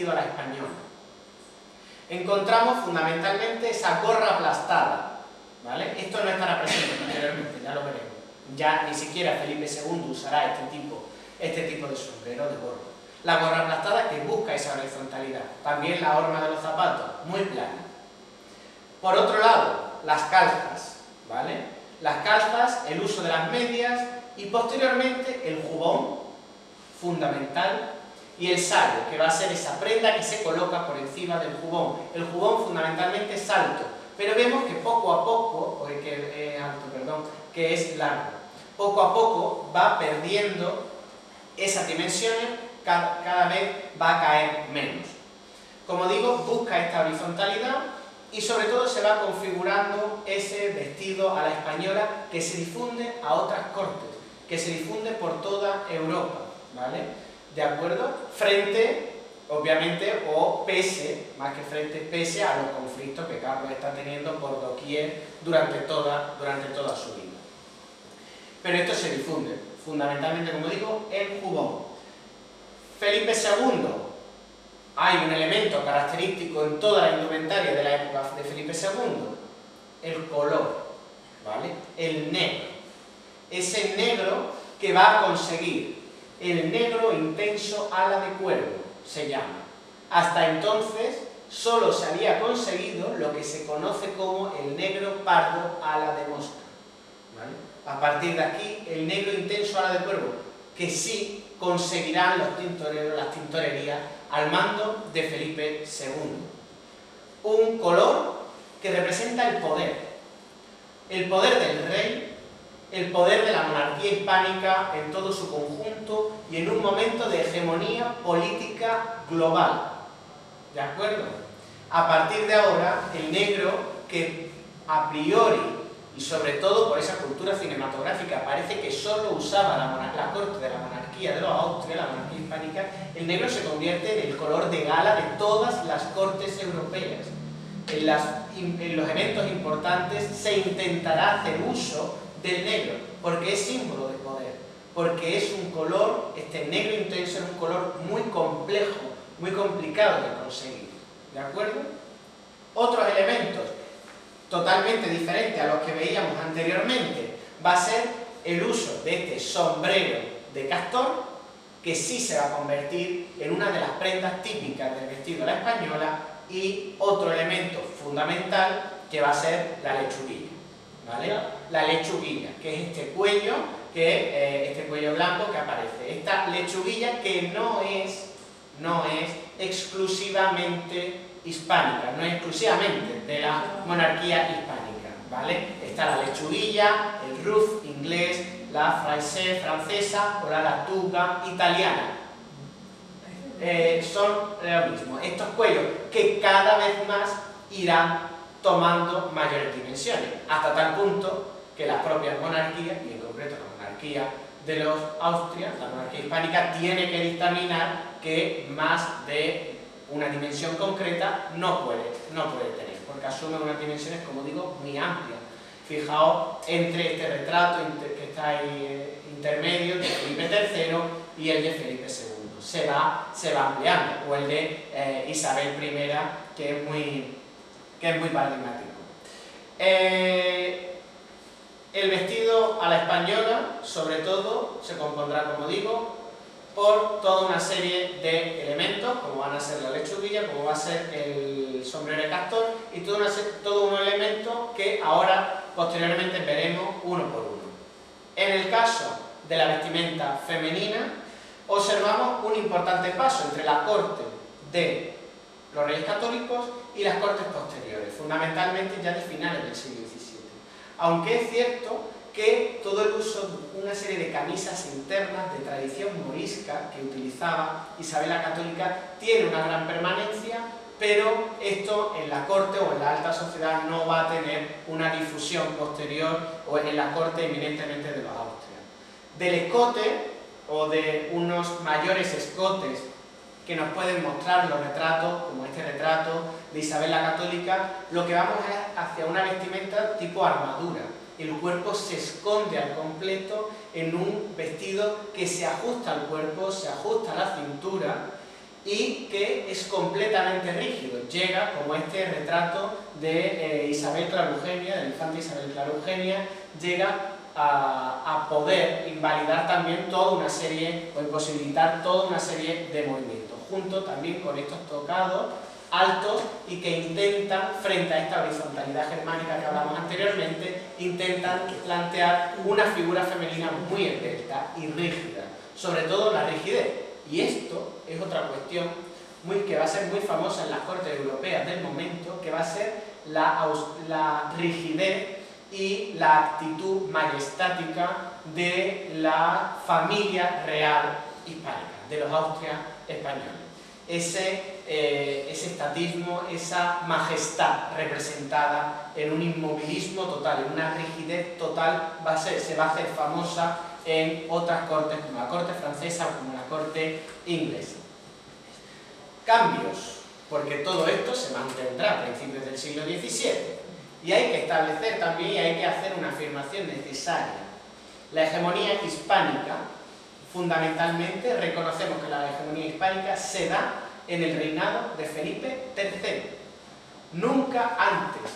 vestido a la española. Encontramos fundamentalmente esa gorra aplastada, ¿vale? Esto no estará presente posteriormente, ya lo veremos. Ya ni siquiera Felipe II usará este tipo de sombrero, de gorro. La gorra aplastada que busca esa horizontalidad. También la horma de los zapatos, muy plana. Por otro lado, las calzas, ¿vale? Las calzas, el uso de las medias y posteriormente el jubón, fundamental, y el sayo, que va a ser esa prenda que se coloca por encima del jubón. El jubón fundamentalmente es alto, pero vemos que poco a poco, que es largo, poco a poco va perdiendo esas dimensiones, cada vez va a caer menos. Como digo, busca esta horizontalidad y sobre todo se va configurando ese vestido a la española que se difunde a otras cortes, que se difunde por toda Europa, ¿vale? ¿De acuerdo? Frente, obviamente, o pese, más que frente, pese a los conflictos que Carlos está teniendo por doquier durante toda su vida. Pero esto se difunde, fundamentalmente, como digo, el jubón. Felipe II, hay un elemento característico en toda la indumentaria de la época de Felipe II, el color, ¿vale? El negro. Ese negro que va a conseguir el negro intenso ala de cuervo, se llama. Hasta entonces solo se había conseguido lo que se conoce como el negro pardo ala de mosca, ¿vale? A partir de aquí, el negro intenso ala de cuervo, que sí conseguirán los tintoreros, las tintorerías, al mando de Felipe II. Un color que representa el poder del rey, el poder de la monarquía hispánica en todo su conjunto y en un momento de hegemonía política global. ¿De acuerdo? A partir de ahora, el negro, que a priori, y sobre todo por esa cultura cinematográfica, parece que solo usaba la corte de la monarquía de los Austrias, la monarquía hispánica, el negro se convierte en el color de gala de todas las cortes europeas. En los eventos importantes se intentará hacer uso del negro, porque es símbolo de poder, porque es un color, este negro intenso es un color muy complejo, muy complicado de conseguir, ¿de acuerdo? Otros elementos totalmente diferentes a los que veíamos anteriormente va a ser el uso de este sombrero de castor, que sí se va a convertir en una de las prendas típicas del vestido de la española, y otro elemento fundamental que va a ser la lechuguilla, ¿vale? La lechuguilla, que es este cuello blanco que aparece. Esta lechuguilla que no es exclusivamente hispánica, no es exclusivamente de la monarquía hispánica, ¿vale? Está la lechuguilla, el ruff inglés, la fraisée francesa o la latuga italiana. Son lo mismo. Estos cuellos que cada vez más irán tomando mayores dimensiones, hasta tal punto que las propias monarquías, y en concreto la monarquía de los Austrias, la monarquía hispánica, tiene que dictaminar que más de una dimensión concreta no puede tener, porque asume unas dimensiones, como digo, muy amplias. Fijaos entre este retrato que está ahí intermedio de Felipe III y el de Felipe II. Se va ampliando, o el de Isabel I, que es muy paradigmático. El vestido a la española, sobre todo, se compondrá, como digo, por toda una serie de elementos, como van a ser la lechuguilla, como va a ser el sombrero de castor, y todo un elemento que ahora, posteriormente, veremos uno por uno. En el caso de la vestimenta femenina, observamos un importante paso entre la corte de los Reyes Católicos y las cortes posteriores, fundamentalmente ya de finales del siglo XVII. Aunque es cierto que todo el uso de una serie de camisas internas de tradición morisca que utilizaba Isabel la Católica tiene una gran permanencia, pero esto en la corte o en la alta sociedad no va a tener una difusión posterior, o en la corte eminentemente de los Austrias. Del escote, o de unos mayores escotes que nos pueden mostrar los retratos, como este retrato de Isabel la Católica, lo que vamos es hacia una vestimenta tipo armadura. El cuerpo se esconde al completo en un vestido que se ajusta al cuerpo, se ajusta a la cintura, y que es completamente rígido. Llega como este retrato de Isabel Clara Eugenia, de la infanta Isabel Clara Eugenia, llega a poder invalidar también toda una serie, o imposibilitar toda una serie de movimientos, junto también con estos tocados altos y que intentan, frente a esta horizontalidad germánica que hablamos anteriormente, intentan plantear una figura femenina muy esbelta y rígida, sobre todo la rigidez. Y esto es otra cuestión que va a ser muy famosa en las cortes europeas del momento, que va a ser la rigidez y la actitud majestática de la familia real hispánica, de los Austria españoles. Ese estatismo, esa majestad representada en un inmovilismo total, en una rigidez total, se va a hacer famosa en otras cortes, como la corte francesa o como la corte inglesa. Cambios, porque todo esto se mantendrá a principios del siglo XVII. Y hay que establecer también, y hay que hacer una afirmación necesaria. La hegemonía hispánica, fundamentalmente, reconocemos que la hegemonía hispánica se da en el reinado de Felipe III. Nunca antes,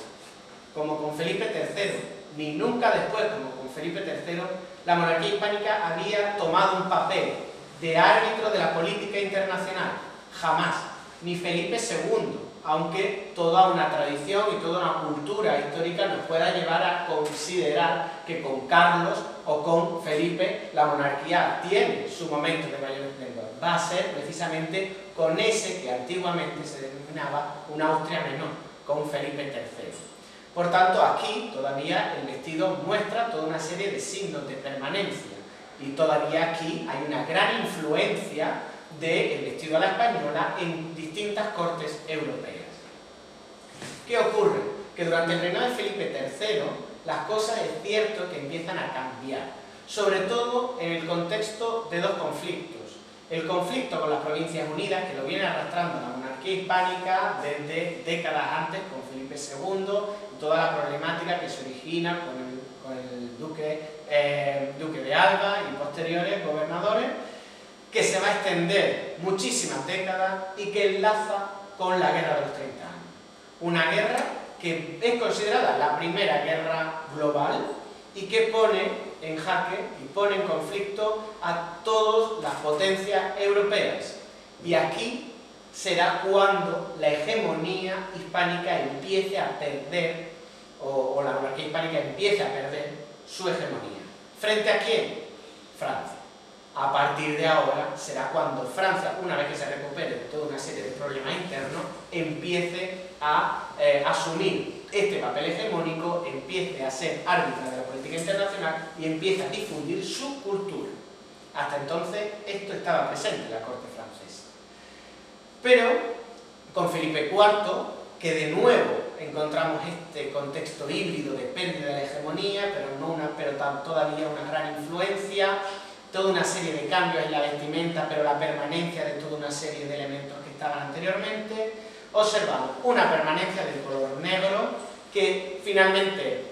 como con Felipe III, ni nunca después, como con Felipe III, la monarquía hispánica había tomado un papel de árbitro de la política internacional. Jamás. Ni Felipe II, aunque toda una tradición y toda una cultura histórica nos pueda llevar a considerar que con Carlos o con Felipe la monarquía tiene su momento de mayor esplendor. Va a ser precisamente con ese que antiguamente se denominaba una Austria menor, con Felipe III. Por tanto, aquí todavía el vestido muestra toda una serie de signos de permanencia y todavía aquí hay una gran influencia del vestido a la española en distintas cortes europeas. ¿Qué ocurre? Que durante el reinado de Felipe III las cosas es cierto que empiezan a cambiar, sobre todo en el contexto de dos conflictos. El conflicto con las Provincias Unidas, que lo viene arrastrando la monarquía hispánica desde décadas antes con Felipe II, y toda la problemática que se origina con el duque de Alba y posteriores gobernadores, que se va a extender muchísimas décadas y que enlaza con la Guerra de los 30 años. Una guerra que es considerada la primera guerra global y que pone en jaque y pone en conflicto a todas las potencias europeas. Y aquí será cuando la hegemonía hispánica empiece a perder, o la monarquía hispánica empiece a perder su hegemonía. ¿Frente a quién? Francia. A partir de ahora será cuando Francia, una vez que se recupere de toda una serie de problemas internos, empiece a asumir este papel hegemónico, empiece a ser árbitra de la política internacional y empiece a difundir su cultura. Hasta entonces esto estaba presente en la corte francesa. Pero con Felipe IV, que de nuevo encontramos este contexto híbrido de pérdida de la hegemonía, pero todavía una gran influencia, toda una serie de cambios en la vestimenta, pero la permanencia de toda una serie de elementos que estaban anteriormente, observamos una permanencia del color negro que finalmente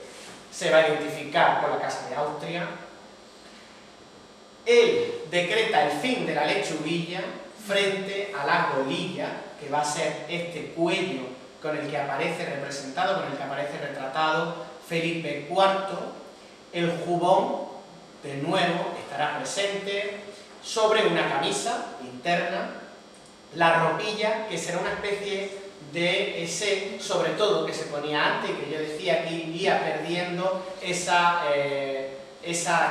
se va a identificar con la Casa de Austria. Él decreta el fin de la lechuguilla frente a la golilla, que va a ser este cuello con el que aparece representado, con el que aparece retratado Felipe IV. El jubón, de nuevo, estará presente sobre una camisa interna, la ropilla, que será una especie de ese, sobre todo, que se ponía antes, que yo decía que iría perdiendo esa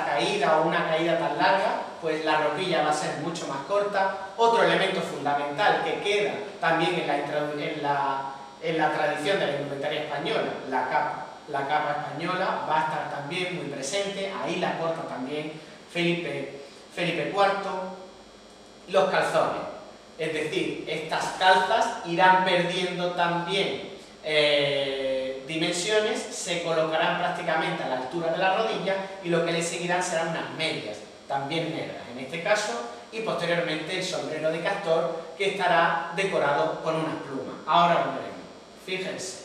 caída o una caída tan larga, pues la ropilla va a ser mucho más corta. Otro elemento fundamental que queda también en la tradición de la indumentaria española, la capa. La capa española va a estar también muy presente, ahí la porta también Felipe IV. Los calzones, es decir, estas calzas irán perdiendo también dimensiones, se colocarán prácticamente a la altura de la rodilla y lo que le seguirán serán unas medias, también negras en este caso, y posteriormente el sombrero de castor que estará decorado con unas plumas. Ahora lo veremos. Fíjense.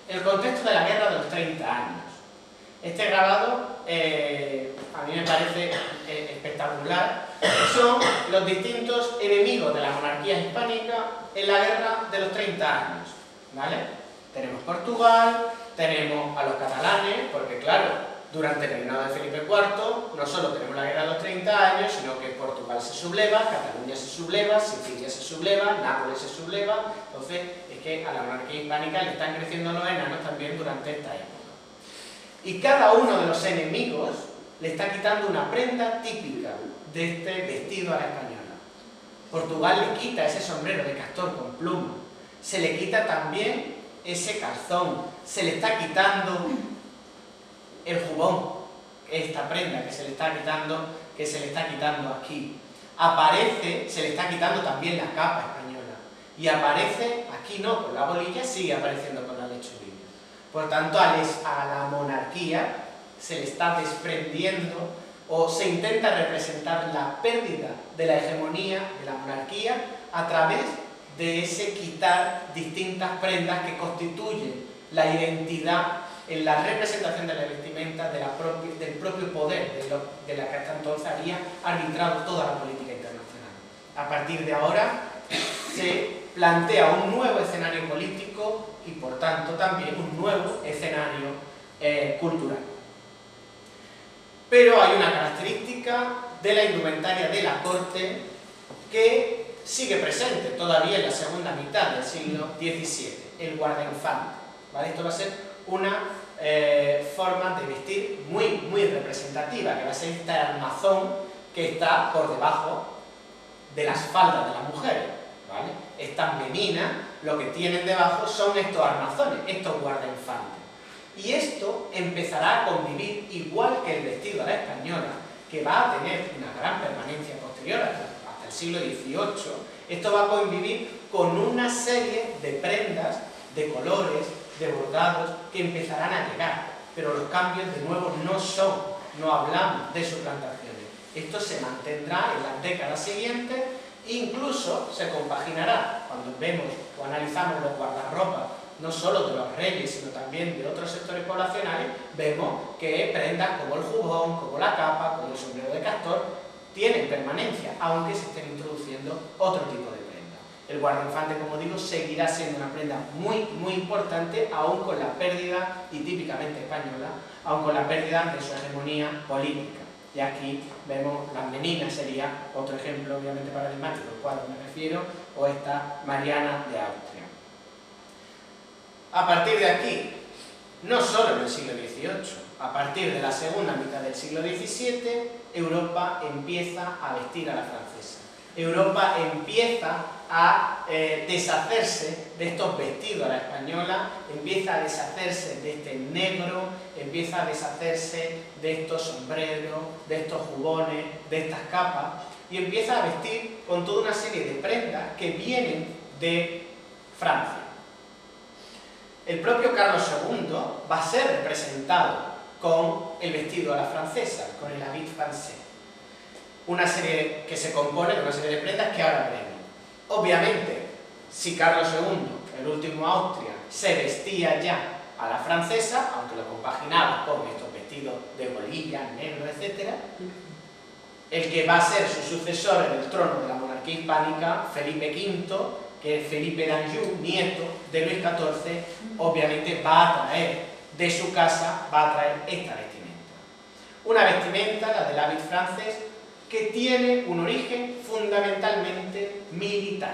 El contexto de la Guerra de los 30 años. Este grabado a mí me parece espectacular son los distintos enemigos de la monarquía hispánica en la guerra de los 30 años, ¿vale? Tenemos Portugal, tenemos a los catalanes, porque claro, durante el reinado de Felipe IV no solo tenemos la guerra de los 30 años, sino que Portugal se subleva, Cataluña se subleva, Sicilia se subleva, Nápoles se subleva. Entonces es que a la monarquía hispánica le están creciendo los enanos también durante esta época. Y cada uno de los enemigos le está quitando una prenda típica de este vestido a la española. Portugal le quita ese sombrero de castor con pluma, se le quita también ese calzón, se le está quitando el jubón, esta prenda que se le está quitando aquí. Aparece, se le está quitando también la capa española. Y aparece, aquí no, con la bolilla, sigue apareciendo con la lechudilla. Por tanto, a la monarquía se le está desprendiendo o se intenta representar la pérdida de la hegemonía de la monarquía a través de ese quitar distintas prendas que constituyen la identidad en la representación de la vestimenta del propio poder de la que hasta entonces había arbitrado toda la política internacional. A partir de ahora se plantea un nuevo escenario político y por tanto también un nuevo escenario cultural. Pero hay una característica de la indumentaria de la corte que sigue presente todavía en la segunda mitad del siglo XVII, el guardainfante, ¿vale? Esto va a ser una forma de vestir muy representativa, que va a ser este armazón que está por debajo de las faldas de las mujeres, ¿vale? Estas meninas lo que tienen debajo son estos armazones, estos guardainfantes. Y esto empezará a convivir igual que el vestido a la española, que va a tener una gran permanencia posterior hasta el siglo XVIII. Esto va a convivir con una serie de prendas, de colores, de bordados que empezarán a llegar, pero los cambios de nuevo no hablamos de suplantaciones. Esto se mantendrá en las décadas siguientes, incluso se compaginará cuando vemos o analizamos los guardarropas no solo de los reyes, sino también de otros sectores poblacionales, vemos que prendas como el jubón, como la capa, como el sombrero de castor, tienen permanencia, aunque se estén introduciendo otro tipo de prendas. El guardainfante, como digo, seguirá siendo una prenda muy importante, aún con la pérdida, y típicamente española, aún con la pérdida de su hegemonía política. Y aquí vemos las meninas, sería otro ejemplo, obviamente paradigmático, al cual me refiero, o esta Mariana de Austria. A partir de aquí, no solo en el siglo XVIII, a partir de la segunda mitad del siglo XVII, Europa empieza a vestir a la francesa. Europa empieza a deshacerse de estos vestidos a la española, empieza a deshacerse de este negro, empieza a deshacerse de estos sombreros, de estos jubones, de estas capas, y empieza a vestir con toda una serie de prendas que vienen de Francia. El propio Carlos II va a ser representado con el vestido a la francesa, con el habit français. Una serie que se compone de una serie de prendas que ahora veremos. Obviamente, si Carlos II, el último Austria, se vestía ya a la francesa, aunque lo compaginaba con estos vestidos de bolilla, negro, etc., el que va a ser su sucesor en el trono de la monarquía hispánica, Felipe V, que es Felipe d'Anjou, nieto de Luis XIV, obviamente va a traer de su casa, va a traer esta vestimenta. Una vestimenta, la del habit francés, que tiene un origen fundamentalmente militar.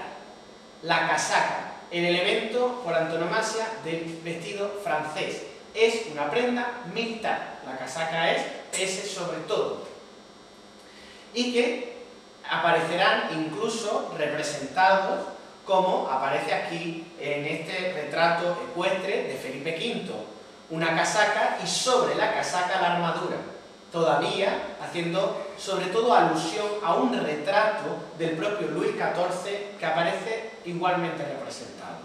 La casaca, el elemento por antonomasia del vestido francés, es una prenda militar. La casaca es ese sobre todo. Y que aparecerán incluso representados como aparece aquí en este retrato ecuestre de Felipe V, una casaca y sobre la casaca la armadura, todavía haciendo sobre todo alusión a un retrato del propio Luis XIV que aparece igualmente representado.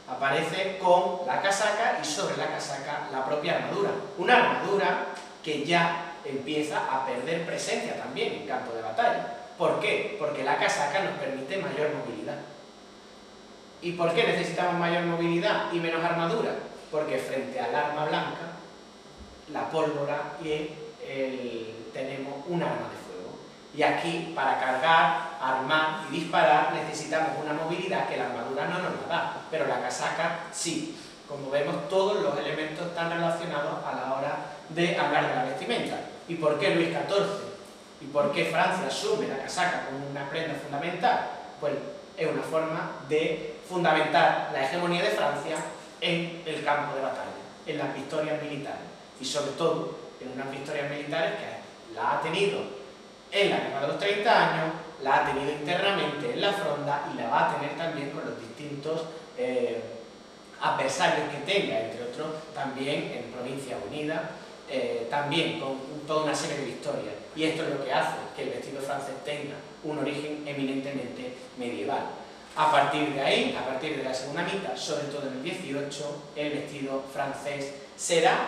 Aparece con la casaca y sobre la casaca la propia armadura, una armadura que ya empieza a perder presencia también en campo de batalla. ¿Por qué? Porque la casaca nos permite mayor movilidad. ¿Y por qué necesitamos mayor movilidad y menos armadura? Porque frente al arma blanca, la pólvora y tenemos un arma de fuego. Y aquí, para cargar, armar y disparar, necesitamos una movilidad que la armadura no nos la da, pero la casaca sí. Como vemos, todos los elementos están relacionados a la hora de hablar de la vestimenta. ¿Y por qué Luis XIV? ¿Y por qué Francia asume la casaca como una prenda fundamental? Pues es una forma de fundamentar la hegemonía de Francia en el campo de batalla, en las victorias militares. Y sobre todo, en unas victorias militares que la ha tenido en la Guerra de los 30 años, la ha tenido internamente en la fronda y la va a tener también con los distintos adversarios que tenga, entre otros también en Provincia Unida, también con toda una serie de victorias. Y esto es lo que hace que el vestido francés tenga un origen eminentemente medieval. A partir de ahí, a partir de la segunda mitad, sobre todo en el 18, el vestido francés será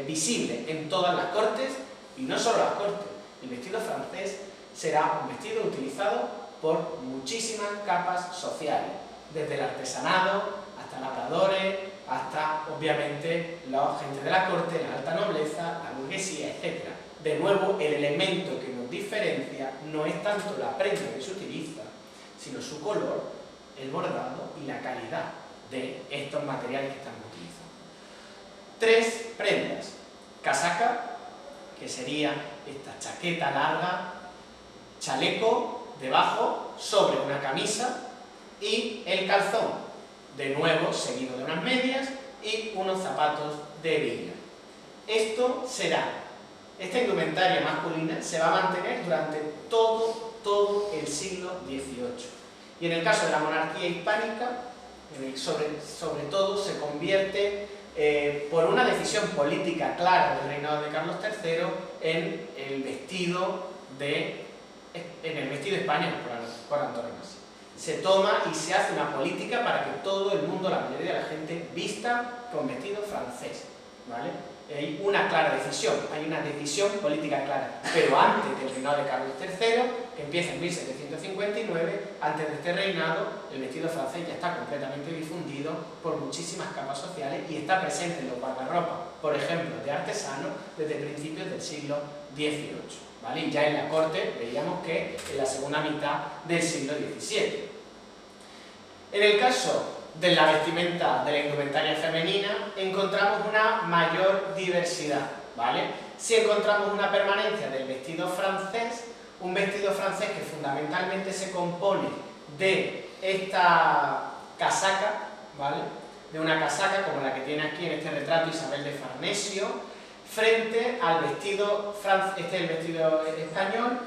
visible en todas las cortes, y no solo las cortes. El vestido francés será un vestido utilizado por muchísimas capas sociales, desde el artesanado hasta labradores, hasta obviamente la gente de la corte, la alta nobleza, la burguesía, etc. De nuevo, el elemento que nos diferencia no es tanto la prenda que se utiliza, sino su color, el bordado y la calidad de estos materiales que estamos utilizando. 3 prendas: casaca, que sería esta chaqueta larga, chaleco debajo sobre una camisa, y el calzón, de nuevo seguido de unas medias y unos zapatos de hebilla. Esta indumentaria masculina se va a mantener durante todo el siglo XVIII. Y en el caso de la monarquía hispánica, sobre todo se convierte por una decisión política clara del reinado de Carlos III en el vestido español por antonomasia. Se toma y se hace una política para que todo el mundo, la mayoría de la gente, vista con vestido francés, ¿vale? Hay una clara decisión, hay una decisión política clara, pero antes del reinado de Carlos III, que empieza en 1759, antes de este reinado, el vestido francés ya está completamente difundido por muchísimas capas sociales y está presente en los guardarropas, por ejemplo, de artesanos, desde principios del siglo XVIII, ¿vale? Y ya en la corte veíamos que en la segunda mitad del siglo XVII. En el caso de la vestimenta de la indumentaria femenina, encontramos una mayor diversidad, ¿vale? Si encontramos una permanencia del vestido francés, un vestido francés que fundamentalmente se compone de esta casaca, ¿vale? De una casaca como la que tiene aquí en este retrato Isabel de Farnesio, frente al vestido francés, este es el vestido español,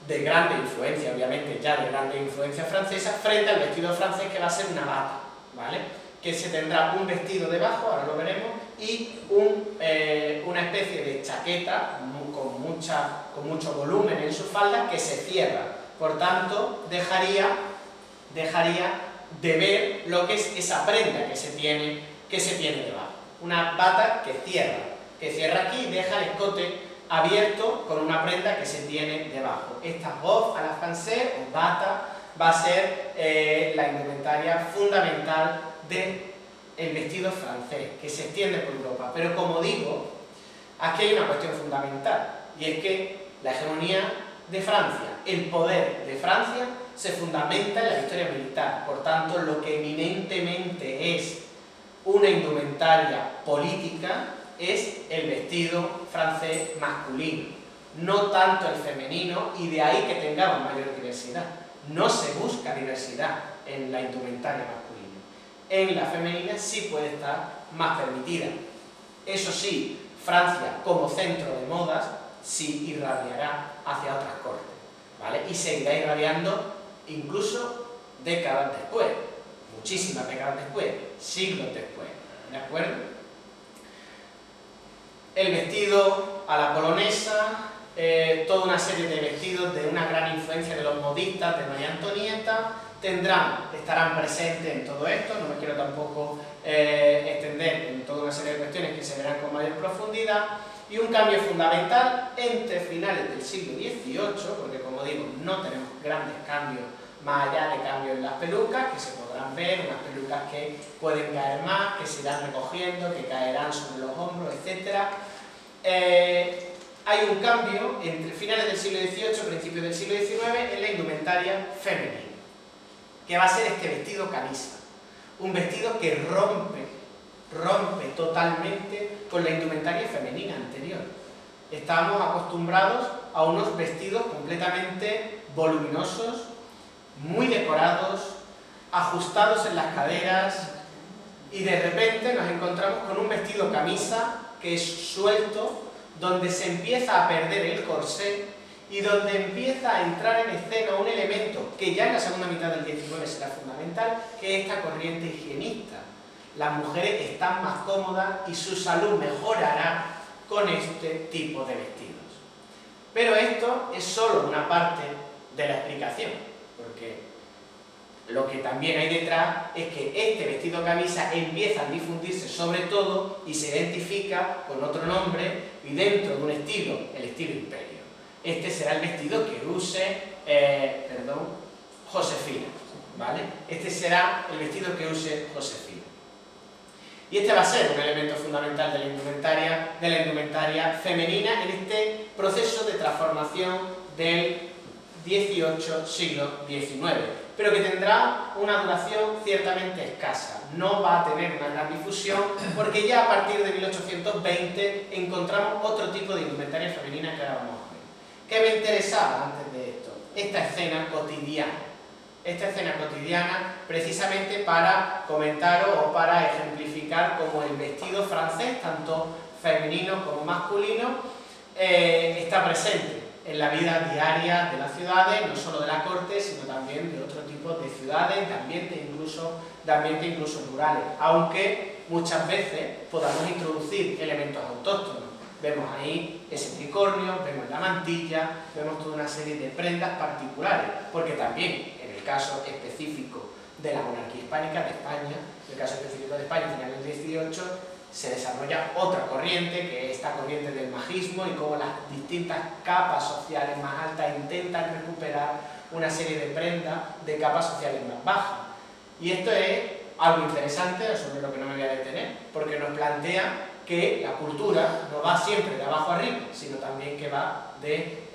de grande influencia, obviamente ya de grande influencia francesa, frente al vestido francés que va a ser una bata, ¿vale? Que se tendrá un vestido debajo, ahora lo veremos, y una especie de chaqueta con mucho volumen en su falda que se cierra. Por tanto, dejaría de ver lo que es esa prenda que se tiene debajo. Una bata que cierra aquí y deja el escote abierto con una prenda que se tiene debajo. Esta bof à la française o bata va a ser la indumentaria fundamental del vestido francés, que se extiende por Europa. Pero como digo, aquí hay una cuestión fundamental, y es que la hegemonía de Francia, el poder de Francia, se fundamenta en la victoria militar. Por tanto, lo que eminentemente es una indumentaria política es el vestido francés masculino, no tanto el femenino, y de ahí que tengamos mayor diversidad. No se busca diversidad en la indumentaria masculina. En la femenina sí puede estar más permitida. Eso sí, Francia como centro de modas sí irradiará hacia otras cortes, ¿vale? Y seguirá irradiando incluso décadas después, muchísimas décadas después, siglos después, ¿de acuerdo? El vestido a la polonesa, toda una serie de vestidos de una gran influencia de los modistas de María Antonieta, estarán presentes en todo esto. No me quiero tampoco extender en toda una serie de cuestiones que se verán con mayor profundidad. Y un cambio fundamental entre finales del siglo XVIII, porque como digo, no tenemos grandes cambios más allá de cambios en las pelucas, que se podrán ver, unas pelucas que pueden caer más, que se irán recogiendo, que caerán sobre los hombros, etc. hay un cambio entre finales del siglo XVIII, principios del siglo XIX, en la indumentaria femenina, que va a ser este vestido camisa. Un vestido que rompe totalmente con la indumentaria femenina anterior. Estamos acostumbrados a unos vestidos completamente voluminosos, muy decorados, ajustados en las caderas, y de repente nos encontramos con un vestido camisa que es suelto, donde se empieza a perder el corsé y donde empieza a entrar en escena un elemento que ya en la segunda mitad del XIX será fundamental, que es esta corriente higienista. Las mujeres están más cómodas y su salud mejorará con este tipo de vestidos. Pero esto es solo una parte de la explicación, porque lo que también hay detrás es que este vestido camisa empieza a difundirse sobre todo y se identifica con otro nombre y dentro de un estilo, el estilo imperio. Este será el vestido que use Josefina, ¿vale? Este será el vestido que use Josefina. Y este va a ser un elemento fundamental de la indumentaria femenina en este proceso de transformación del XVIII, siglo XIX, pero que tendrá una duración ciertamente escasa. No va a tener una gran difusión porque ya a partir de 1820 encontramos otro tipo de indumentaria femenina que ahora vamos a ver. ¿Qué me interesaba antes de esto? Esta escena cotidiana. Esta escena cotidiana precisamente para comentar o para ejemplificar cómo el vestido francés, tanto femenino como masculino, está presente en la vida diaria de las ciudades, no solo de la corte, sino también de otro tipo de ciudades, de ambientes incluso rurales, aunque muchas veces podamos introducir elementos autóctonos. Vemos ahí ese tricornio, vemos la mantilla, vemos toda una serie de prendas particulares, porque también en el caso específico de la monarquía hispánica de España, en el caso específico de España, final del XVIII, se desarrolla otra corriente, que es esta corriente del majismo, y cómo las distintas capas sociales más altas intentan recuperar una serie de prendas de capas sociales más bajas. Y esto es algo interesante, sobre lo que no me voy a detener, porque nos plantea que la cultura no va siempre de abajo arriba, sino también que va de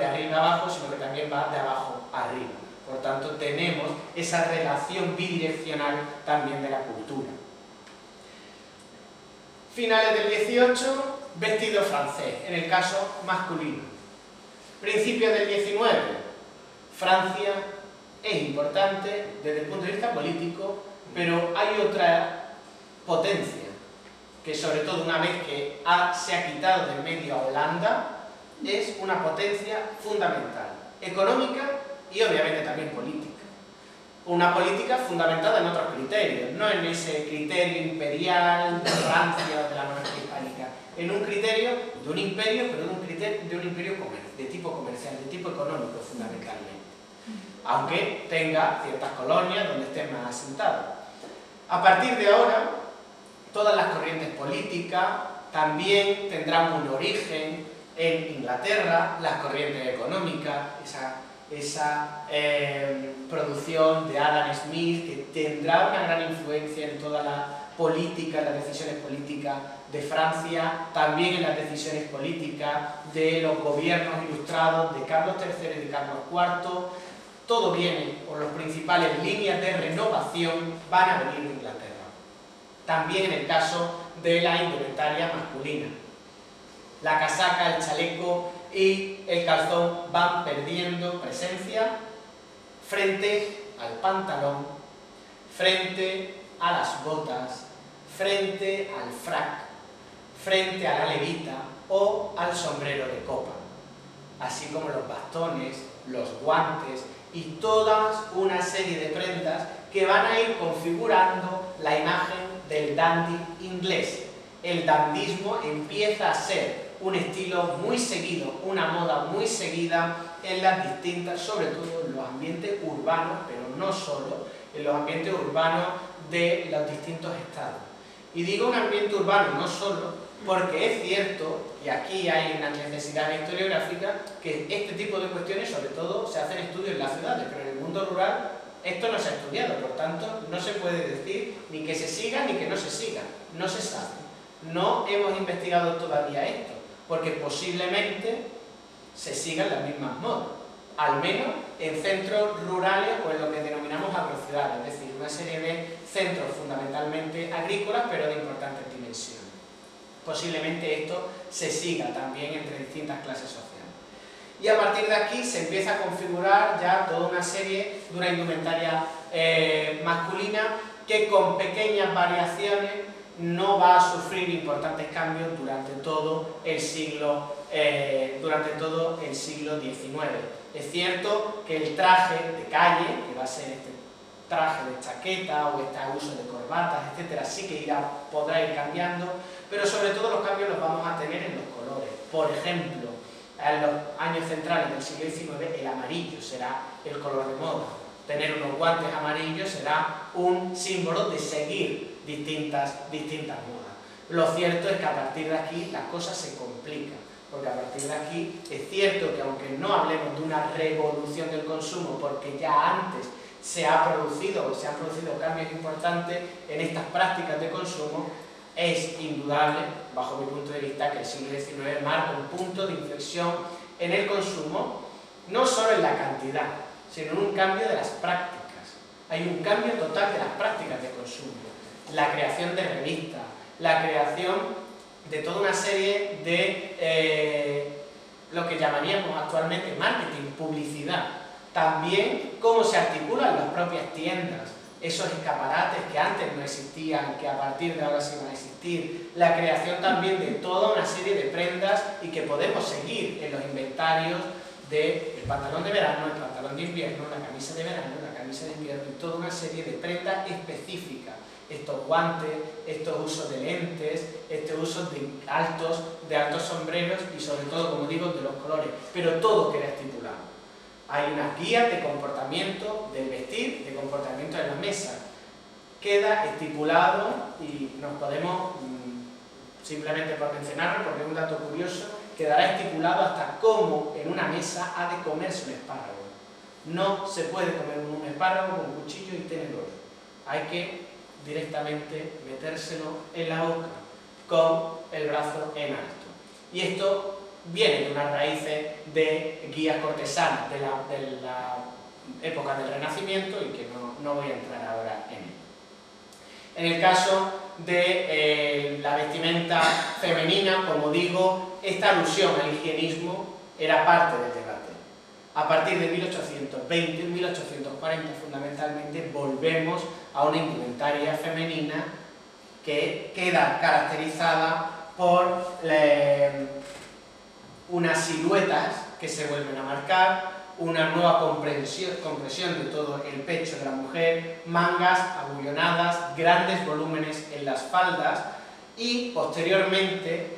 arriba abajo, sino que también va de abajo arriba. Por tanto, tenemos esa relación bidireccional también de la cultura. Finales del XVIII, vestido francés, en el caso masculino. Principios del XIX, Francia es importante desde el punto de vista político, pero hay otra potencia que, sobre todo una vez que se ha quitado del medio a Holanda, es una potencia fundamental, económica y obviamente también política. Una política fundamentada en otros criterios, no en ese criterio imperial de Francia o de la monarquía hispánica, en un criterio de un imperio, pero de un imperio de tipo comercial, de tipo económico fundamentalmente, aunque tenga ciertas colonias donde estén más asentados. A partir de ahora, todas las corrientes políticas también tendrán un origen en Inglaterra, las corrientes económicas, esa producción de Adam Smith, que tendrá una gran influencia en toda la política, en las decisiones políticas de Francia, también en las decisiones políticas de los gobiernos ilustrados de Carlos III y de Carlos IV. Todo viene, o las principales líneas de renovación van a venir de Inglaterra. También en el caso de la indumentaria masculina. La casaca, el chaleco y el calzón van perdiendo presencia frente al pantalón, frente a las botas, frente al frac, frente a la levita o al sombrero de copa, así como los bastones, los guantes y toda una serie de prendas que van a ir configurando la imagen del dandy inglés. El dandismo empieza a ser un estilo muy seguido, una moda muy seguida en las distintas, sobre todo en los ambientes urbanos, pero no solo, en los ambientes urbanos de los distintos estados. Y digo un ambiente urbano no solo porque es cierto, y aquí hay una necesidad historiográfica, que este tipo de cuestiones sobre todo se hacen estudios en las ciudades, pero en el mundo rural esto no se ha estudiado, por tanto no se puede decir ni que se siga ni que no se siga, no se sabe. No hemos investigado todavía esto, porque posiblemente se sigan las mismas modas, al menos en centros rurales o en lo que denominamos agrociudades, es decir, una serie de centros fundamentalmente agrícolas pero de importantes dimensiones. Posiblemente esto se siga también entre distintas clases sociales. Y a partir de aquí se empieza a configurar ya toda una serie de una indumentaria masculina que con pequeñas variaciones no va a sufrir importantes cambios durante todo el siglo XIX. Es cierto que el traje de calle, que va a ser este traje de chaqueta o este uso de corbatas, etcétera, sí que podrá ir cambiando, pero sobre todo los cambios los vamos a tener en los colores. Por ejemplo, en los años centrales del siglo XIX el amarillo será el color de moda. Tener unos guantes amarillos será un símbolo de seguir distintas modas. Lo cierto es que a partir de aquí las cosas se complican, porque a partir de aquí es cierto que aunque no hablemos de una revolución del consumo, porque ya antes se han producido cambios importantes en estas prácticas de consumo, es indudable, bajo mi punto de vista, que el siglo XIX marca un punto de inflexión en el consumo, no solo en la cantidad, sino en un cambio de las prácticas. Hay un cambio total de las prácticas de consumo. La creación de revistas, la creación de toda una serie de lo que llamaríamos actualmente marketing, publicidad. También cómo se articulan las propias tiendas, esos escaparates que antes no existían, que a partir de ahora sí van a existir, la creación también de toda una serie de prendas y que podemos seguir en los inventarios del pantalón de verano, el pantalón de invierno, la camisa de verano, la camisa de invierno y toda una serie de prendas específicas. Estos guantes, estos usos de lentes, estos usos de altos sombreros y sobre todo, como digo, de los colores, pero todo queda estipulado. Hay unas guías de comportamiento del vestir, de comportamiento en la mesa. Queda estipulado y nos podemos, simplemente por mencionarlo, porque es un dato curioso, quedará estipulado hasta cómo en una mesa ha de comerse un espárrago. No se puede comer un espárrago con cuchillo y tenedor. Hay que directamente metérselo en la boca con el brazo en alto. Y esto viene de unas raíces de guías cortesanas de la época del Renacimiento y que no voy a entrar ahora en ello. En el caso de la vestimenta femenina, como digo, esta alusión al higienismo era parte del debate. A partir de 1820, 1840 fundamentalmente, volvemos a una indumentaria femenina que queda caracterizada por unas siluetas que se vuelven a marcar, una nueva compresión de todo el pecho de la mujer, mangas abullonadas, grandes volúmenes en las faldas y posteriormente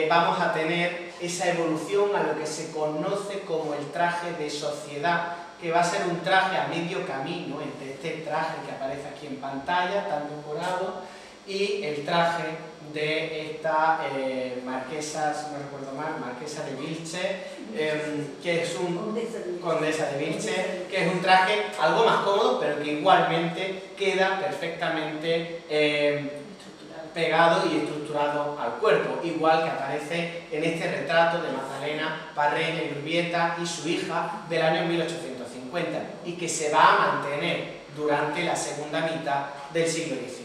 vamos a tener esa evolución a lo que se conoce como el traje de sociedad, que va a ser un traje a medio camino entre este traje que aparece aquí en pantalla, tan decorado, y el traje de esta marquesa, si no recuerdo mal, marquesa de Vilche, que es condesa de Vilche, que es un traje algo más cómodo, pero que igualmente queda perfectamente pegado y estructurado al cuerpo, igual que aparece en este retrato de Magdalena Parreña y Urbieta y su hija del año 1850 y que se va a mantener durante la segunda mitad del siglo XIX.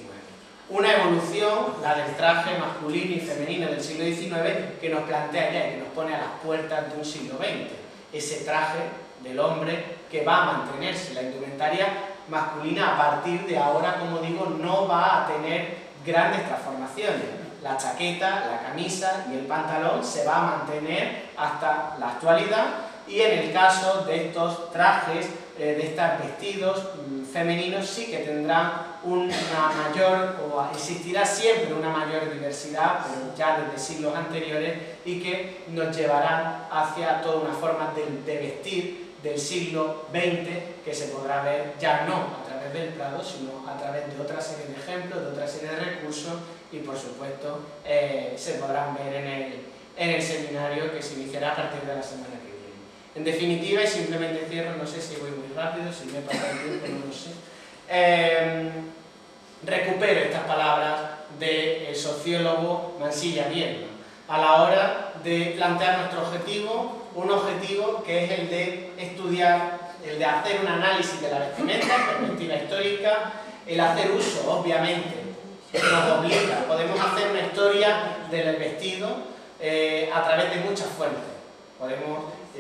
Una evolución, la del traje masculino y femenino del siglo XIX, que nos plantea ya y que nos pone a las puertas de un siglo XX. Ese traje del hombre que va a mantenerse. La indumentaria masculina a partir de ahora, como digo, no va a tener grandes transformaciones. La chaqueta, la camisa y el pantalón se va a mantener hasta la actualidad y en el caso de estos trajes, de estos vestidos femeninos sí que tendrán una mayor, o existirá siempre una mayor diversidad, pero ya desde siglos anteriores, y que nos llevarán hacia toda una forma de vestir del siglo XX que se podrá ver ya no a través del Prado, sino a través de otra serie de ejemplos, de otra serie de recursos y por supuesto se podrán ver en el seminario que se iniciará a partir de la semana que viene. En definitiva, y simplemente cierro, no sé si voy muy rápido, si me pasa el tiempo, no lo sé, recupero estas palabras del sociólogo Mansilla Bielma. a la hora de plantear nuestro objetivo, un objetivo que es el de estudiar, el de hacer un análisis de la vestimenta en perspectiva histórica, el hacer uso, obviamente, nos obliga, podemos hacer una historia del vestido a través de muchas fuentes.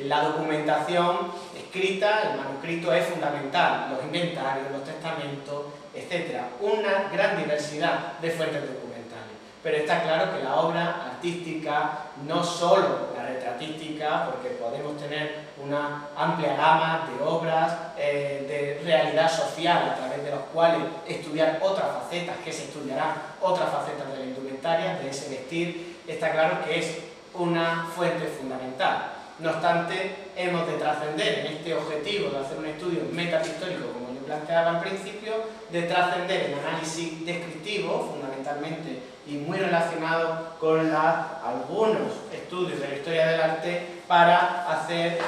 La documentación escrita, el manuscrito es fundamental, los inventarios, los testamentos, etc. Una gran diversidad de fuentes documentales. Pero está claro que la obra artística, no solo la retratística, porque podemos tener una amplia gama de obras de realidad social a través de las cuales estudiar otras facetas, que se estudiarán otras facetas de la indumentaria, de ese vestir, está claro que es una fuente fundamental. No obstante, hemos de trascender en este objetivo de hacer un estudio metapictórico, como yo planteaba al principio, de trascender el análisis descriptivo, fundamentalmente, y muy relacionado con algunos estudios de la historia del arte, para hacer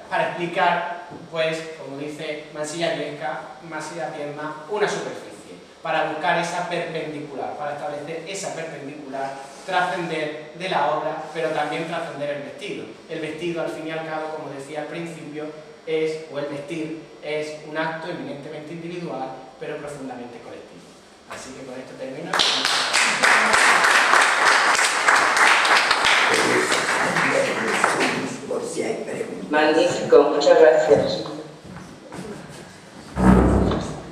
para explicar, pues, como dice Mansilla Viedma, una superficie, para buscar esa perpendicular, para establecer esa perpendicular, trascender de la obra, pero también trascender el vestido. El vestido, al fin y al cabo, como decía al principio, el vestir es un acto eminentemente individual, pero profundamente colectivo. Así que con esto termino. Por si hay preguntas. Magnífico, muchas gracias.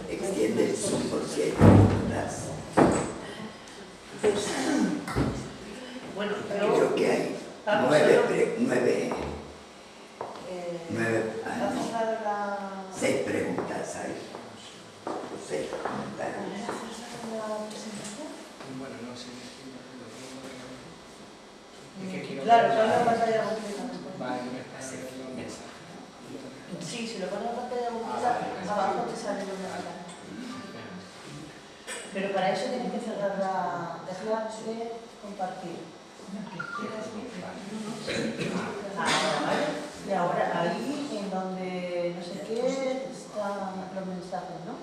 Extiende el Zoom por si hay preguntas. Bueno, Creo que hay seis preguntas hay. Seis preguntas. Bueno, no sé. Claro, son la pantalla completa. Vale, no me está haciendo un mensaje. Sí, si lo pones en pantalla completa, abajo te sale una pantalla. Pero para eso tienes que cerrar dejar de compartir. ¿Vale? Y ahora ahí en donde no sé qué están los mensajes, ¿no?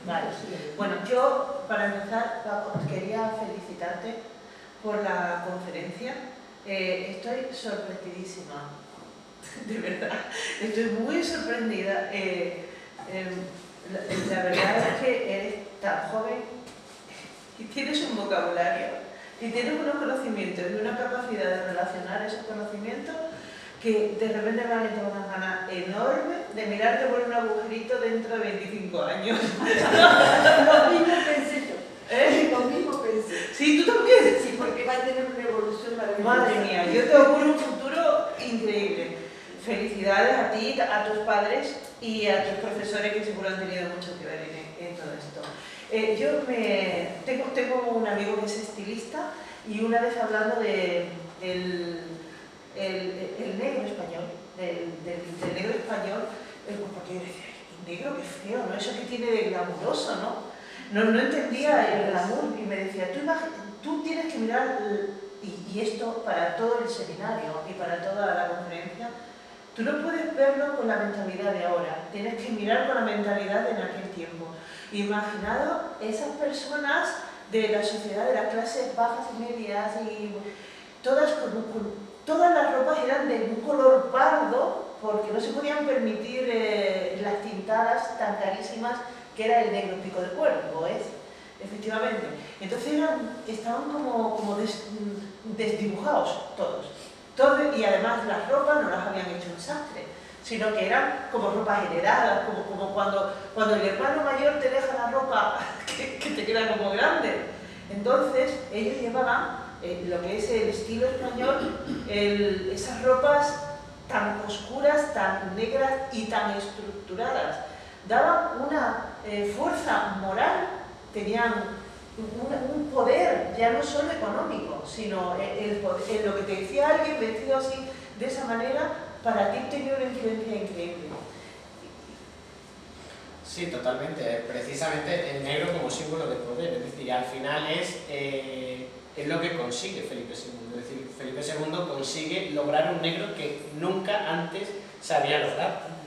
Vale. Bueno, yo para empezar quería felicitarte por la conferencia. Estoy sorprendidísima, de verdad. Estoy muy sorprendida. La verdad es que eres tan joven y tienes un vocabulario y tienes unos conocimientos y una capacidad de relacionar esos conocimientos que de repente me han hecho una gana enorme de mirarte por un agujerito dentro de 25 años. Lo mismo pensé yo. Lo mismo pensé. Sí, tú también. Sí, porque va a tener una evolución maravillosa. Madre mía, yo te auguro un futuro increíble. Felicidades a ti, a tus padres y a tus profesores que seguro han tenido mucho que ver en todo esto. Yo tengo un amigo que es estilista y una vez hablando del negro español, del negro español, porque yo decía, negro, qué feo, ¿no? Eso que tiene de glamuroso, ¿no? No entendía el glamour y me decía, tú tienes que mirar, y esto para todo el seminario y para toda la conferencia, tú no puedes verlo con la mentalidad de ahora, tienes que mirar con la mentalidad de en aquel tiempo. Imaginado esas personas de la sociedad, de las clases bajas y medias, y todas las ropas eran de un color pardo, porque no se podían permitir las tintadas tan carísimas que era el negro pico de cuerpo, efectivamente. Entonces estaban como desdibujados todos. Y además las ropas no las habían hecho un sastre, sino que eran como ropas heredadas, como cuando el hermano mayor te deja la ropa que te queda como grande. Entonces ellos llevaban lo que es el estilo español, esas ropas tan oscuras, tan negras y tan estructuradas. Daban una fuerza moral, tenían un poder ya no solo económico, sino lo que te decía alguien vestido así, de esa manera, para ti tenía una influencia increíble. Sí, totalmente. Precisamente el negro como símbolo de poder, es decir, al final es lo que consigue Felipe II. Es decir, Felipe II consigue lograr un negro que nunca antes se había logrado.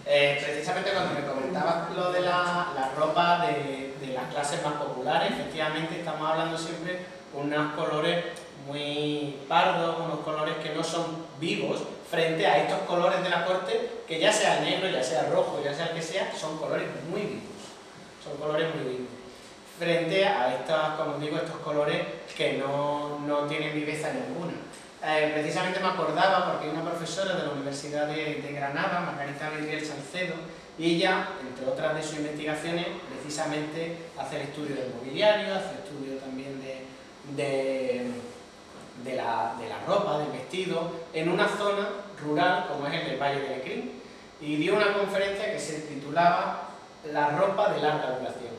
Precisamente cuando me comentabas lo de la ropa de las clases más populares, efectivamente estamos hablando siempre de unos colores muy pardos, unos colores que no son vivos, frente a estos colores de la corte, que ya sea el negro, ya sea el rojo, ya sea el que sea, son colores muy vivos. Son colores muy vivos. Frente a estos, como digo, estos colores que no tienen viveza ninguna. Precisamente me acordaba porque hay una profesora de la Universidad de Granada, Margarita Vidriel Salcedo, y ella, entre otras de sus investigaciones, precisamente hace el estudio del mobiliario, hace el estudio también de la ropa, del vestido, en una zona rural como es el Valle de Lecrín, y dio una conferencia que se titulaba La ropa de larga duración.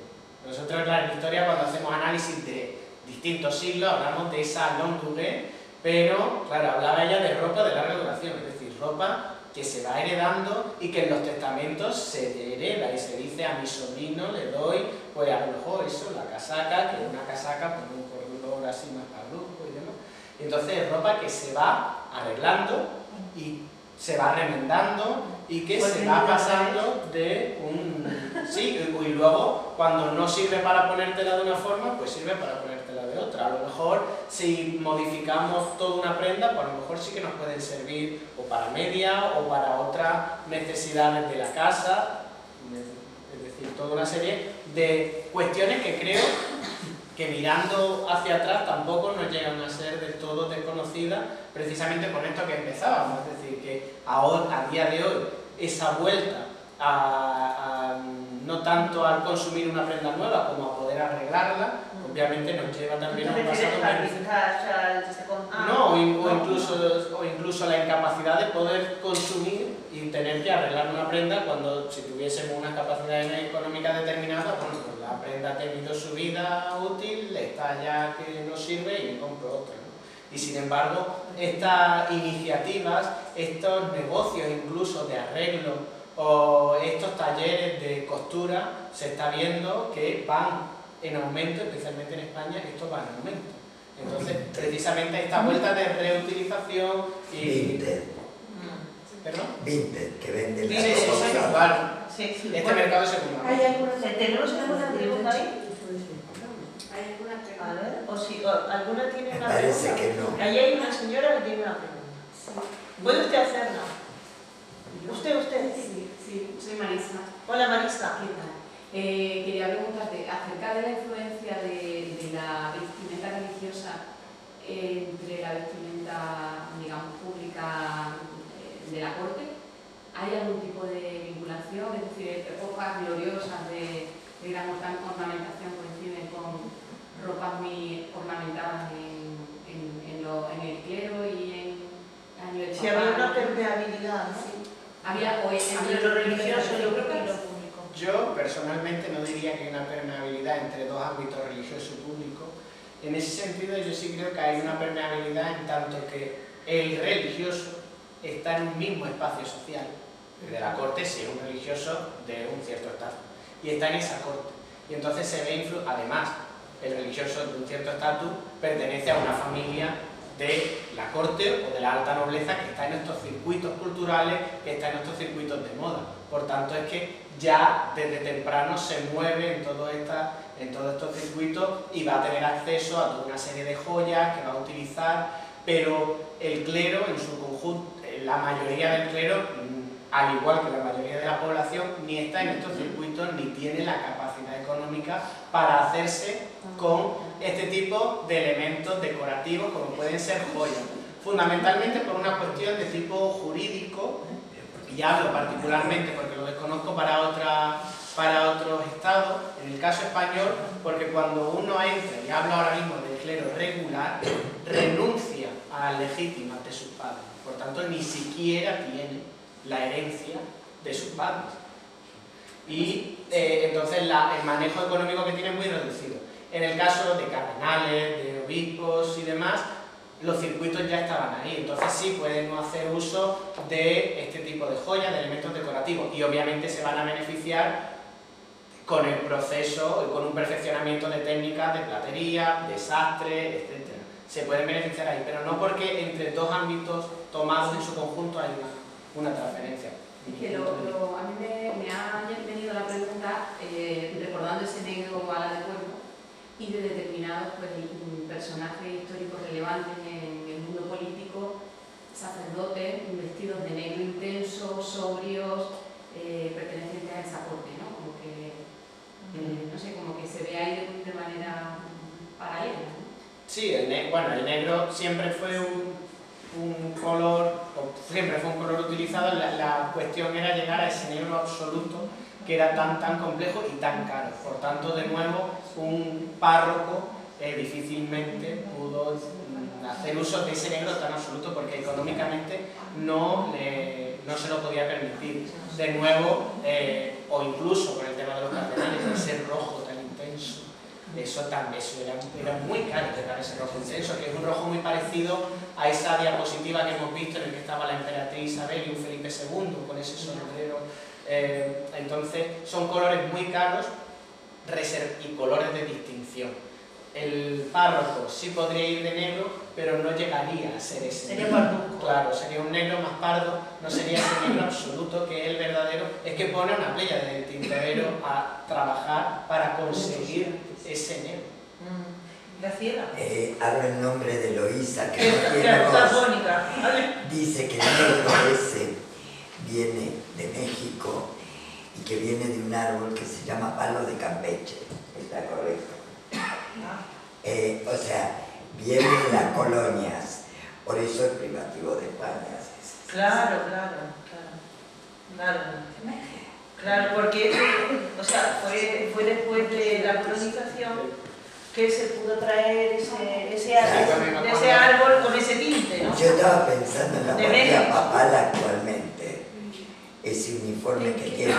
Nosotros en la historia, cuando hacemos análisis de distintos siglos, hablamos de esa longue durée, pero claro, hablaba ella de ropa de larga duración, es decir, ropa que se va heredando y que en los testamentos se hereda y se dice a mi sobrino le doy, pues a lo mejor eso, la casaca, que es una casaca con un color así más parduzco y demás. Entonces es ropa que se va arreglando y se va remendando y que se va pasando de un... Sí, y luego cuando no sirve para ponértela de una forma, pues sirve para ponértela de otra. A lo mejor si modificamos toda una prenda, pues a lo mejor sí que nos pueden servir o para media o para otras necesidades de la casa, es decir, toda una serie de cuestiones que creo que mirando hacia atrás tampoco nos llegan a ser del todo desconocidas, precisamente con esto que empezábamos, es decir, que ahora, a día de hoy, esa vuelta no tanto al consumir una prenda nueva como a poder arreglarla, obviamente nos lleva también a un pasado no, o incluso la incapacidad de poder consumir y tener que arreglar una prenda cuando si tuviésemos una capacidad económica determinada, bueno, pues la prenda ha tenido su vida útil, está ya que no sirve y me compro otra, ¿no? Y sin embargo, estas iniciativas, estos negocios incluso de arreglo o estos talleres de costura, se está viendo que van en aumento, especialmente en España, esto va en aumento. Entonces, precisamente esta vuelta de reutilización y... Vinted. ¿Perdón? Vinted, que vende Sí, las sí, cosas. claro. Sí, sí. Este Bueno, mercado secundario. ¿Hay alguna ¿tenemos alguna pregunta ahí? ¿Hay alguna pregunta? A ver, o si alguna tiene Me una parece pregunta. que no. Ahí hay una señora que tiene una pregunta. ¿Puede usted hacerla? ¿Usted? Sí, soy Marisa. Hola Marisa. ¿Qué tal? Quería preguntarte acerca de la influencia de la vestimenta religiosa entre la vestimenta, digamos, pública de la corte. ¿Hay algún tipo de vinculación? Es decir, épocas gloriosas de gran ornamentación coinciden con ropas muy ornamentadas en el clero y a nivel Si había una papal. permeabilidad, ¿no? Sí. Había Entre lo religioso y lo público. público. Yo personalmente no diría que hay una permeabilidad entre dos ámbitos, religioso y público. En ese sentido yo sí creo que hay una permeabilidad en tanto que el religioso está en un mismo espacio social. El de la corte sí es un religioso de un cierto estatus y está en esa corte. Y entonces se ve además, el religioso de un cierto estatus pertenece a una familia de la corte o de la alta nobleza que está en estos circuitos culturales, que está en estos circuitos de moda. Por tanto, es que ya desde temprano se mueve en todos estos circuitos y va a tener acceso a toda una serie de joyas que va a utilizar, pero el clero en su conjunto, la mayoría del clero, al igual que la mayoría de la población, ni está en estos circuitos ni tiene la capacidad económica para hacerse con este tipo de elementos decorativos como pueden ser joyas. Fundamentalmente por una cuestión de tipo jurídico, y hablo particularmente porque lo desconozco para otros estados, en el caso español, porque cuando uno entra, y hablo ahora mismo del clero regular, renuncia a las legítimas de sus padres, por tanto ni siquiera tiene la herencia de sus padres. Y entonces el manejo económico que tiene es muy reducido. En el caso de cardenales, de obispos y demás, los circuitos ya estaban ahí, entonces sí pueden hacer uso de este tipo de joyas, de elementos decorativos, y obviamente se van a beneficiar con el proceso y con un perfeccionamiento de técnicas de platería, de sastre, etc. Se pueden beneficiar ahí, pero no porque entre dos ámbitos tomados en su conjunto hay una transferencia. Es que a mí me ha venido la pregunta, recordando ese negro ala de cuerpo, y de determinados pues, personajes históricos relevantes en el mundo político, sacerdotes vestidos de negro intenso, sobrios, pertenecientes a esa corte, ¿no? Como que, no sé, como que se ve ahí de manera paralela, ¿no? Sí, el negro siempre fue un color, siempre fue un color utilizado, la cuestión era llegar a ese negro absoluto que era tan complejo y tan caro. Por tanto, de nuevo, un párroco difícilmente pudo hacer uso de ese negro tan absoluto porque económicamente no se lo podía permitir. De nuevo, o incluso por el tema de los cardenales, ese rojo tan intenso. Eso era muy caro llegar a ese rojo intenso, que es un rojo muy parecido a esa diapositiva que hemos visto en el que estaba la emperatriz Isabel y un Felipe II con ese sombrero. Entonces son colores muy caros y colores de distinción. El párroco sí podría ir de negro, pero no llegaría a ser ese. Sería parduzco. Claro, sería un negro más pardo, no sería ese negro absoluto que es el verdadero. Es que pone una playa de tintorero a trabajar para conseguir ese negro. Graciela. Hablo en nombre de Loísa, que no Que tiene está voz. fónica. Dice que el negro ese viene de México y que viene de un árbol que se llama palo de Campeche. ¿Está correcto? O sea, viene de las colonias, por eso es privativo de España. Claro, porque o sea, fue después de la colonización que se pudo traer ese árbol con ese tinte, ¿no? Yo estaba pensando en la De guardia México. papal actualmente, ese uniforme que tienen.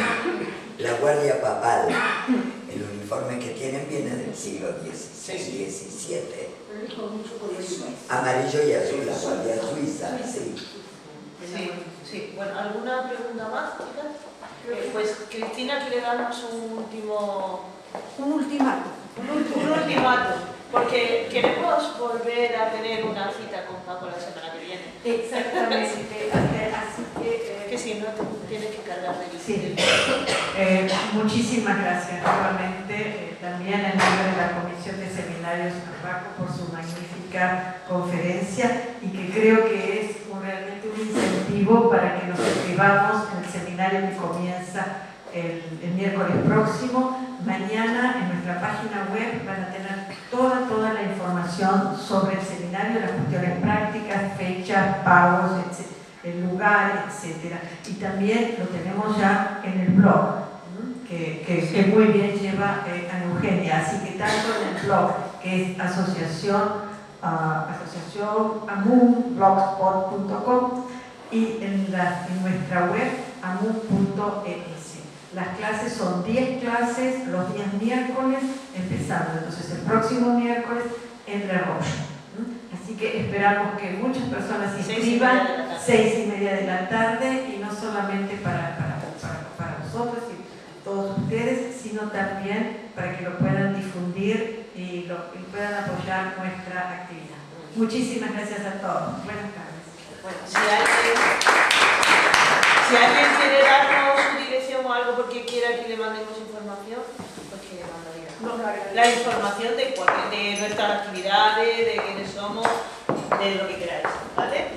La guardia papal, el uniforme que tienen viene del siglo XVI, XVII. Amarillo y azul, la guardia suiza, sí. Sí. Bueno, ¿alguna pregunta más, chicas? Pues Cristina quiere darnos un ultimato, porque queremos volver a tener una cita con Paco la semana que viene. Exactamente, así que... Que si no, te tienes que cargar de Sí. Muchísimas gracias nuevamente también en nombre de la Comisión de Seminarios Paco por su magnífica conferencia y que creo que es realmente un incentivo para que nos inscribamos en el seminario que comienza el miércoles próximo. Mañana en nuestra página web van a tener toda la información sobre el seminario, las cuestiones prácticas, fechas, pagos, etc., el lugar, etc. Y también lo tenemos ya en el blog, que muy bien lleva a Eugenia. Así que tanto en el blog, que es asociación amunblogspot.com y en nuestra web amun.es. Las clases son 10 clases los días miércoles, empezando entonces el próximo miércoles en La Roche. Así que esperamos que muchas personas se inscriban 6:30 de la tarde y no solamente para nosotros y todos ustedes, sino también para que lo puedan difundir y puedan apoyar nuestra actividad. Muchísimas gracias a todos. Buenas tardes. Bueno, si alguien quiere darnos su dirección o algo porque quiera que le mandemos información, pues que le mandaría. La información de nuestras actividades, de quiénes somos, de lo que queráis, ¿vale?